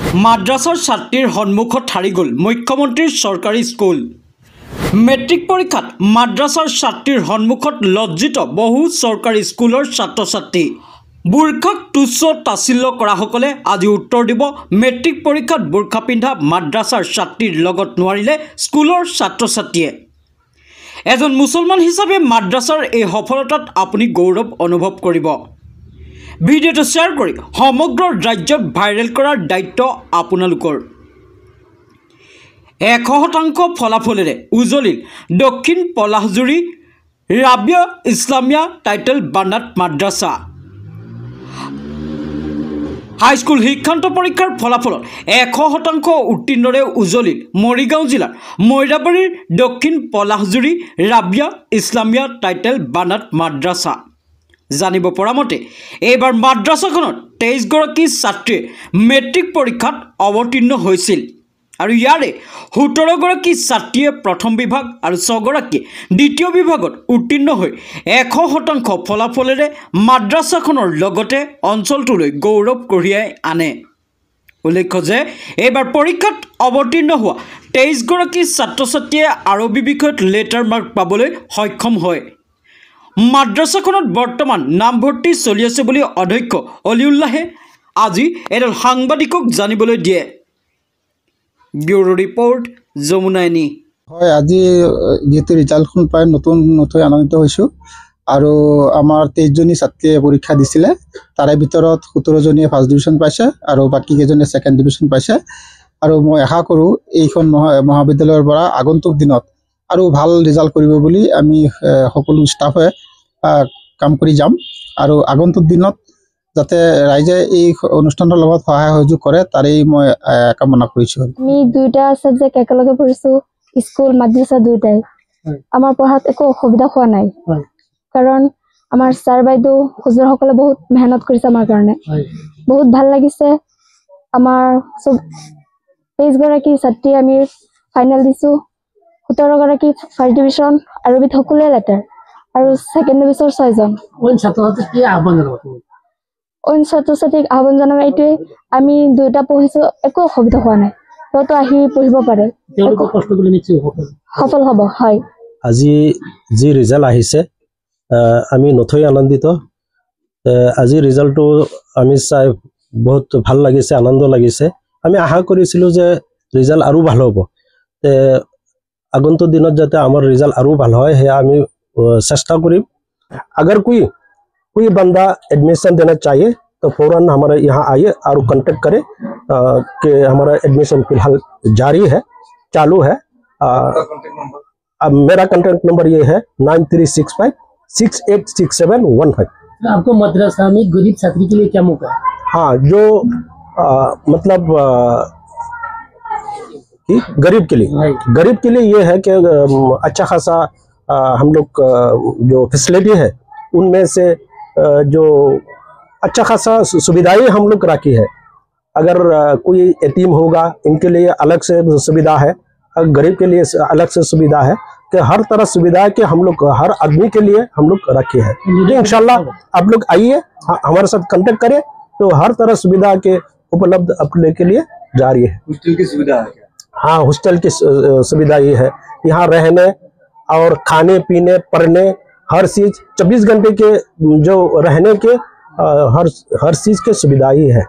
মাদ্ৰাছৰ ছাত্ৰীৰ সন্মুখত হাৰি গ'ল মুখ্যমন্ত্ৰীৰ চৰকাৰী স্কুল। মেট্ৰিক পৰীক্ষাত মাদ্ৰাছৰ ছাত্ৰীৰ সন্মুখত লজ্জিত বহু চৰকাৰী স্কুলৰ ছাত্ৰ ছাত্ৰী। বুৰ্খাক তুচ্ছ তাচ্ছিল্য কৰাসকলে আজি উত্তৰ দিব মেট্ৰিক পৰীক্ষাত বুৰ্খা পিন্ধা মাদ্ৰাছাৰ ছাত্ৰীৰ লগত নোৱাৰিলে স্কুলৰ ছাত্ৰ ছাত্ৰীয়ে। এজন মুছলমান হিচাপে মাদ্ৰাছাৰ এই সফলতাত আপুনি গৌৰৱ অনুভৱ কৰিব। ভিডিঅ'টো শ্বেয়াৰ কৰি সমগ্ৰ ৰাজ্যত ভাইৰেল কৰাৰ দায়িত্ব আপোনালোকৰ। 100% ফলাফলেৰে উজলিল দক্ষিণ পলাশজুৰি ৰাবিয়া ইছলামিয়া টাইটেল বানাত মাদ্ৰাছা। হাইস্কুল শিক্ষান্ত পৰীক্ষাৰ ফলাফলত 100% উত্তীৰ্ণৰে উজলিল মৰিগাঁও জিলাৰ মৈৰাবাৰীৰ দক্ষিণ পলাশজুৰি ৰাবিয়া ইছলামিয়া টাইটেল বানাত মাদ্ৰাছা। জানিব পৰা মতে এইবাৰ মাদ্ৰাছাখনত 23 গৰাকী ছাত্ৰীয়ে মেট্ৰিক পৰীক্ষাত অৱতীৰ্ণ হৈছিল আৰু ইয়াৰে 17 গৰাকী ছাত্ৰীয়ে প্ৰথম বিভাগ আৰু 6 গৰাকীয়ে দ্বিতীয় বিভাগত উত্তীৰ্ণ হৈ 100% ফলাফলেৰে মাদ্ৰাছাখনৰ লগতে অঞ্চলটোলৈ গৌৰৱ কঢ়িয়াই আনে। উল্লেখ্য যে এইবাৰ পৰীক্ষাত অৱতীৰ্ণ হোৱা 23 গৰাকী ছাত্ৰ ছাত্ৰীয়ে আৰবী বিষয়ত লেটাৰ মাৰ্ক পাবলৈ সক্ষম হয়। মাদ্ৰাছাখনত বৰ্তমান নামভৰ্তি চলি আছে বুলি অধ্যক্ষ অলিউল্লাহে আজি এডাল সাংবাদিকক জানিবলৈ দিয়ে। ব্যুৰো ৰিপৰ্ট যমুনাইনী। হয়, আজি যেহেতু ৰিজাল্টখন প্ৰায় নতুন আনন্দিত হৈছোঁ আৰু আমাৰ 23জনী ছাত্ৰীয়ে পৰীক্ষা দিছিলে, তাৰে ভিতৰত 17জনীয়ে ফাৰ্ষ্ট ডিভিজন পাইছে আৰু বাকী কেইজনীয়ে ছেকেণ্ড ডিভিজন পাইছে। আৰু মই আশা কৰোঁ এইখন মহাবিদ্যালয়ৰ পৰা আগন্তুক দিনত আৰু ভাল ৰিজাল্ট কৰিব বুলি আমি সকলো ষ্টাফে কাম কৰি যাম আৰু আগন্তুক দিনত যাতে ৰাইজে এই অনুষ্ঠানৰ লগত সহায় সহযোগ কৰে তাৰেই মই কামনা কৰিছোঁ। আমি দুইটা সাবজেক্ট একেলগে পঢ়িছোঁ, স্কুল মাদ্ৰাছা দুইটাই। আমাৰ পঢ়াত একো অসুবিধা হোৱা নাই, কাৰণ আমাৰ ছাৰ বাইদেউ হুজুৰসকলে বহুত মেহনত কৰিছে আমাৰ কাৰণে। বহুত ভাল লাগিছে। আমাৰ 23 গৰাকী ছাত্ৰী আমি ফাইনেল দিছোঁ, 17 গৰাকী ফাৰ্ষ্ট ডিভিজন, আৰবিত সকলোৱে লেটাৰ আৰু ছেকেণ্ড ডিভিজন 6জন। অইন ছাত্ৰ ছাত্ৰীক আহ্বান জনাম এইটোৱে, আমি দুইটা পঢ়িছোঁ, একো অসুবিধা হোৱা নাই, ততো আহি পঢ়িব পাৰে, সফল হ'ব। হয়, আজি যি ৰিজাল্ট আহিছে আমি নথৈ আনন্দিত। আজি ৰিজাল্টটো আমি চাই বহুত ভাল লাগিছে, আনন্দ লাগিছে। আমি আশা কৰিছিলোঁ যে ৰিজাল্ট আৰু ভাল হ'ব, আগন্তুক দিনত যাতে আমাৰ ৰিজাল্ট আৰু ভাল হয় সেয়া আমি চেষ্টা करीब। अगर कोई बंदा एडमिशन देना चाहिए तो फौरन हमारे यहाँ आइए और कांटेक्ट करें कि हमारा एडमिशन फिलहाल जारी है, चालू है। अब मेरा कांटेक्ट नंबर ये है 9365686715। आपको मद्रसा में गरीब छात्री के लिए क्या मौका है? हाँ, जो मतलब गरीब के लिए ये है कि अच्छा खासा हम लोग जो फैसिलिटी है उनमें से जो अच्छा खासा सुविधाएं हम लोग रखी है। अगर कोई यतीम होगा इनके लिए अलग से सुविधा है, गरीब के लिए अलग से सुविधा है, कि हर तरह सुविधा के हम लोग हर आदमी के लिए हम लोग रखे हैं। तो इंशाल्लाह आप लोग आइए, हमारे साथ कांटेक्ट करें तो हर तरह सुविधा के उपलब्ध अपने के लिए जारी है। हॉस्टल की सुविधा है क्या? हाँ, हॉस्टल की सुविधा ये है, यहाँ रहने और खाने पीने पढ़ने हर चीज 24 घंटे के जो रहने के हर चीज की सुविधा ही है।